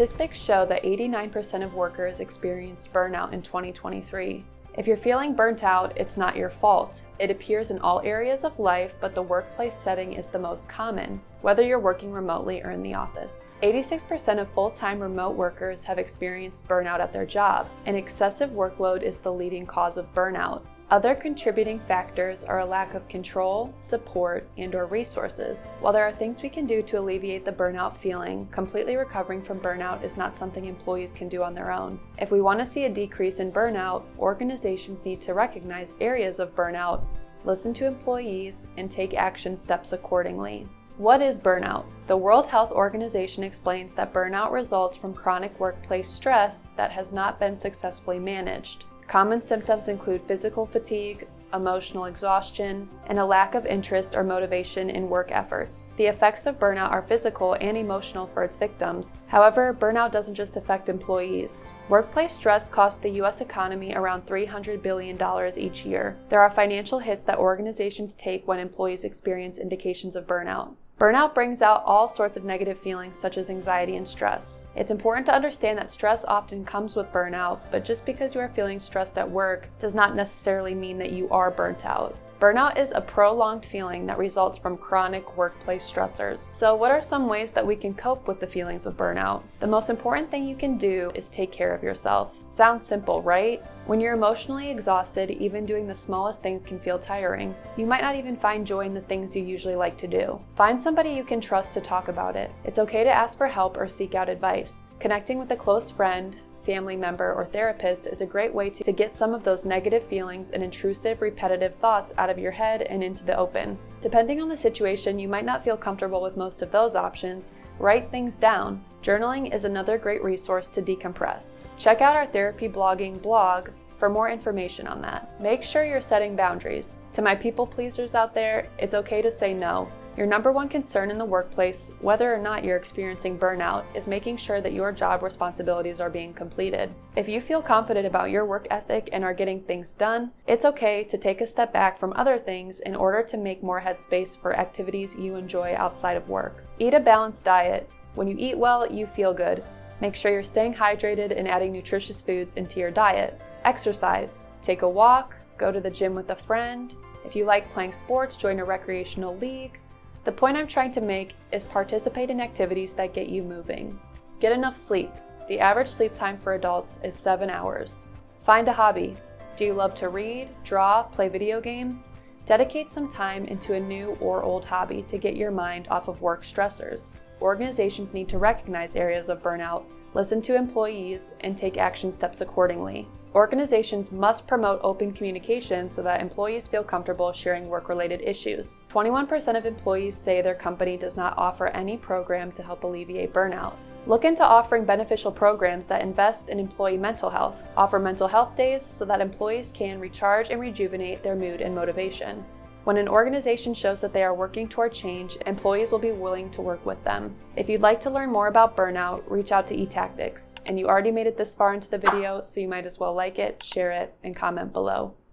Statistics show that 89% of workers experienced burnout in 2023. If you're feeling burnt out, it's not your fault. It appears in all areas of life, but the workplace setting is the most common, whether you're working remotely or in the office. 86% of full-time remote workers have experienced burnout at their job, and excessive workload is the leading cause of burnout. Other contributing factors are a lack of control, support, and/or resources. While there are things we can do to alleviate the burnout feeling, completely recovering from burnout is not something employees can do on their own. If we want to see a decrease in burnout, organizations need to recognize areas of burnout, listen to employees, and take action steps accordingly. What is burnout? The World Health Organization explains that burnout results from chronic workplace stress that has not been successfully managed. Common symptoms include physical fatigue, emotional exhaustion, and a lack of interest or motivation in work efforts. The effects of burnout are physical and emotional for its victims. However, burnout doesn't just affect employees. Workplace stress costs the U.S. economy around $300 billion each year. There are financial hits that organizations take when employees experience indications of burnout. Burnout brings out all sorts of negative feelings such as anxiety and stress. It's important to understand that stress often comes with burnout, but just because you are feeling stressed at work does not necessarily mean that you are burnt out. Burnout is a prolonged feeling that results from chronic workplace stressors. So what are some ways that we can cope with the feelings of burnout? The most important thing you can do is take care of yourself. Sounds simple, right? When you're emotionally exhausted, even doing the smallest things can feel tiring. You might not even find joy in the things you usually like to do. Find somebody you can trust to talk about it. It's okay to ask for help or seek out advice. Connecting with a close friend, family member, or therapist is a great way to get some of those negative feelings and intrusive, repetitive thoughts out of your head and into the open. Depending on the situation, you might not feel comfortable with most of those options. Write things down. Journaling is another great resource to decompress. Check out our therapy blogging blog for more information on that. Make sure you're setting boundaries. To my people pleasers out there, it's okay to say no. Your number one concern in the workplace, whether or not you're experiencing burnout, is making sure that your job responsibilities are being completed. If you feel confident about your work ethic and are getting things done, it's okay to take a step back from other things in order to make more headspace for activities you enjoy outside of work. Eat a balanced diet. When you eat well, you feel good. Make sure you're staying hydrated and adding nutritious foods into your diet. Exercise. Take a walk, go to the gym with a friend. If you like playing sports, join a recreational league. The point I'm trying to make is participate in activities that get you moving. Get enough sleep. The average sleep time for adults is 7 hours. Find a hobby. Do you love to read, draw, play video games? Dedicate some time into a new or old hobby to get your mind off of work stressors. Organizations need to recognize areas of burnout, listen to employees, and take action steps accordingly. Organizations must promote open communication so that employees feel comfortable sharing work-related issues. 21% of employees say their company does not offer any program to help alleviate burnout. Look into offering beneficial programs that invest in employee mental health. Offer mental health days so that employees can recharge and rejuvenate their mood and motivation. When an organization shows that they are working toward change, employees will be willing to work with them. If you'd like to learn more about burnout, reach out to eTactics. And you already made it this far into the video, so you might as well like it, share it, and comment below.